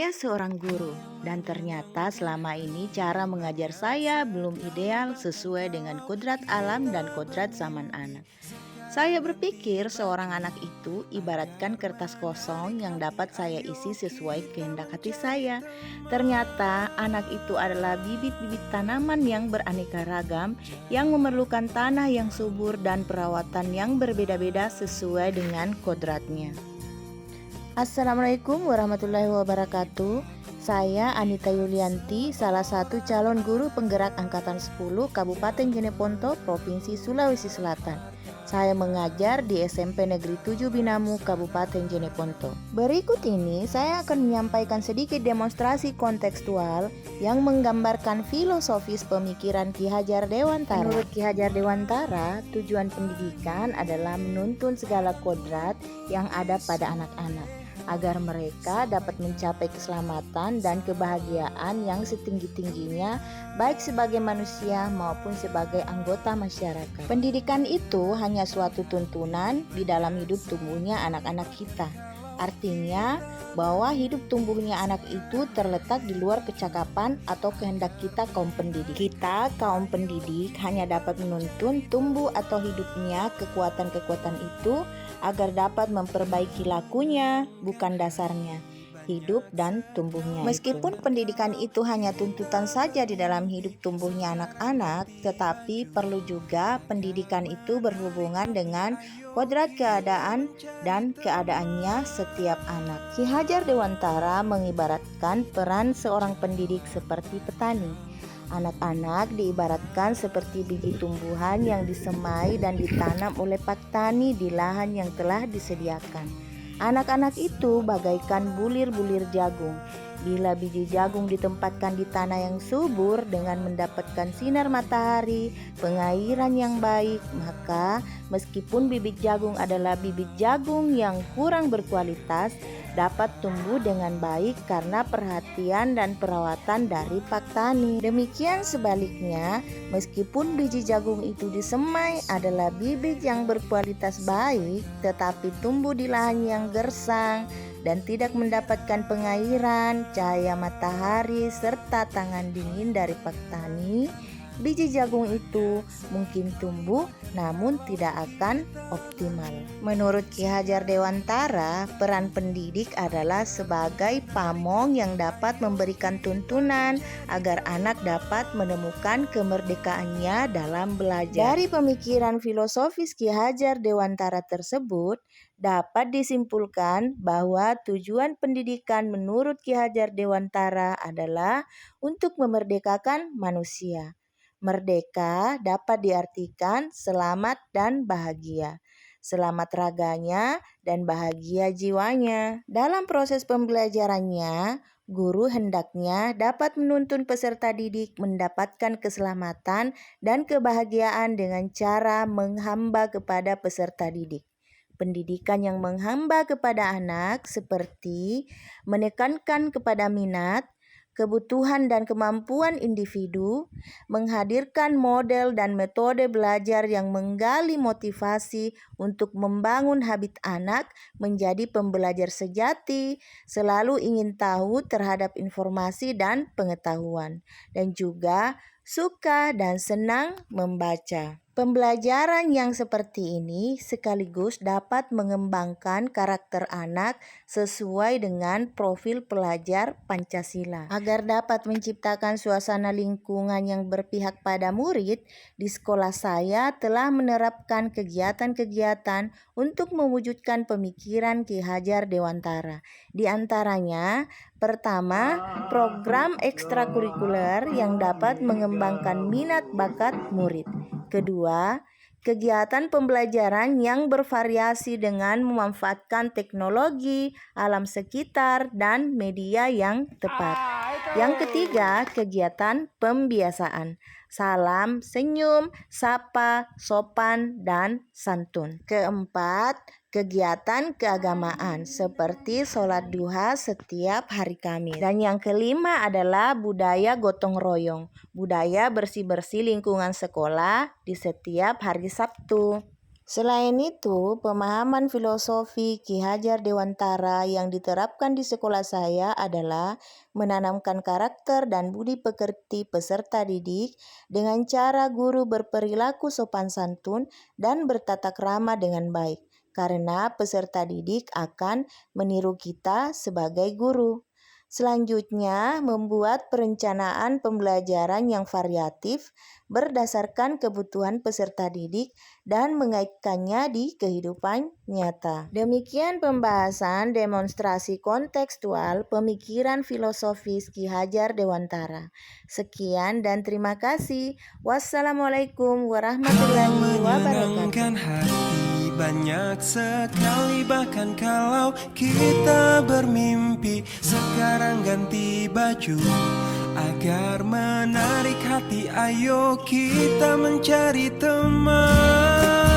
Saya seorang guru, dan ternyata selama ini cara mengajar saya belum ideal sesuai dengan kodrat alam dan kodrat zaman anak. Saya berpikir seorang anak itu ibaratkan kertas kosong yang dapat saya isi sesuai kehendak hati saya. Ternyata anak itu adalah bibit-bibit tanaman yang beraneka ragam yang memerlukan tanah yang subur dan perawatan yang berbeda-beda sesuai dengan kodratnya. Assalamualaikum warahmatullahi wabarakatuh. Saya Anita Yulianti, salah satu calon guru penggerak Angkatan 10 Kabupaten Jeneponto, Provinsi Sulawesi Selatan. Saya mengajar di SMP Negeri 7 Binamu, Kabupaten Jeneponto. Berikut ini saya akan menyampaikan sedikit demonstrasi kontekstual yang menggambarkan filosofis pemikiran Ki Hajar Dewantara. Menurut Ki Hajar Dewantara, tujuan pendidikan adalah menuntun segala kodrat yang ada pada anak-anak agar mereka dapat mencapai keselamatan dan kebahagiaan yang setinggi-tingginya baik sebagai manusia maupun sebagai anggota masyarakat. Pendidikan itu hanya suatu tuntunan di dalam hidup tumbuhnya anak-anak kita. Artinya bahwa hidup tumbuhnya anak itu terletak di luar kecakapan atau kehendak kita kaum pendidik. Kita kaum pendidik hanya dapat menuntun tumbuh atau hidupnya kekuatan-kekuatan itu agar dapat memperbaiki lakunya, bukan dasarnya, hidup dan tumbuhnya. Meskipun pendidikan itu hanya tuntutan saja di dalam hidup tumbuhnya anak-anak, tetapi perlu juga pendidikan itu berhubungan dengan kodrat keadaan dan keadaannya setiap anak. Ki Hajar Dewantara mengibaratkan peran seorang pendidik seperti petani. Anak-anak diibaratkan seperti biji tumbuhan yang disemai dan ditanam oleh petani di lahan yang telah disediakan. Anak-anak itu bagaikan bulir-bulir jagung. Bila biji jagung ditempatkan di tanah yang subur dengan mendapatkan sinar matahari, pengairan yang baik, maka meskipun bibit jagung adalah bibit jagung yang kurang berkualitas, dapat tumbuh dengan baik karena perhatian dan perawatan dari petani. Demikian sebaliknya, meskipun biji jagung itu disemai adalah bibit yang berkualitas baik, tetapi tumbuh di lahan yang gersang dan tidak mendapatkan pengairan, cahaya matahari, serta tangan dingin dari petani, biji jagung itu mungkin tumbuh namun tidak akan optimal. Menurut Ki Hajar Dewantara, peran pendidik adalah sebagai pamong yang dapat memberikan tuntunan agar anak dapat menemukan kemerdekaannya dalam belajar. Dari pemikiran filosofis Ki Hajar Dewantara tersebut, dapat disimpulkan bahwa tujuan pendidikan menurut Ki Hajar Dewantara adalah untuk memerdekakan manusia. Merdeka dapat diartikan selamat dan bahagia, selamat raganya dan bahagia jiwanya. Dalam proses pembelajarannya, guru hendaknya dapat menuntun peserta didik mendapatkan keselamatan dan kebahagiaan dengan cara menghamba kepada peserta didik. Pendidikan yang menghamba kepada anak seperti menekankan kepada minat, kebutuhan dan kemampuan individu, menghadirkan model dan metode belajar yang menggali motivasi untuk membangun habit anak menjadi pembelajar sejati, selalu ingin tahu terhadap informasi dan pengetahuan, dan juga suka dan senang membaca. Pembelajaran yang seperti ini sekaligus dapat mengembangkan karakter anak sesuai dengan profil pelajar Pancasila. Agar dapat menciptakan suasana lingkungan yang berpihak pada murid, di sekolah saya telah menerapkan kegiatan-kegiatan untuk mewujudkan pemikiran Ki Hajar Dewantara. Di antaranya, pertama, program ekstrakurikuler yang dapat mengembangkan minat bakat murid. Kedua, kegiatan pembelajaran yang bervariasi dengan memanfaatkan teknologi, alam sekitar, dan media yang tepat. Yang ketiga, kegiatan pembiasaan. Salam, senyum, sapa, sopan, dan santun. Keempat, kegiatan keagamaan seperti sholat duha setiap hari Kamis. Dan yang kelima adalah budaya gotong royong, budaya bersih-bersih lingkungan sekolah di setiap hari Sabtu. Selain itu, pemahaman filosofi Ki Hajar Dewantara yang diterapkan di sekolah saya adalah menanamkan karakter dan budi pekerti peserta didik dengan cara guru berperilaku sopan santun dan bertata krama dengan baik, karena peserta didik akan meniru kita sebagai guru. Selanjutnya, membuat perencanaan pembelajaran yang variatif berdasarkan kebutuhan peserta didik dan mengaitkannya di kehidupan nyata. Demikian pembahasan demonstrasi kontekstual pemikiran filosofis Ki Hajar Dewantara. Sekian dan terima kasih. Wassalamualaikum warahmatullahi wabarakatuh. Hati banyak sekali, bahkan kalau kita bermimpi. Sekarang ganti baju agar menarik hati, ayo kita mencari teman.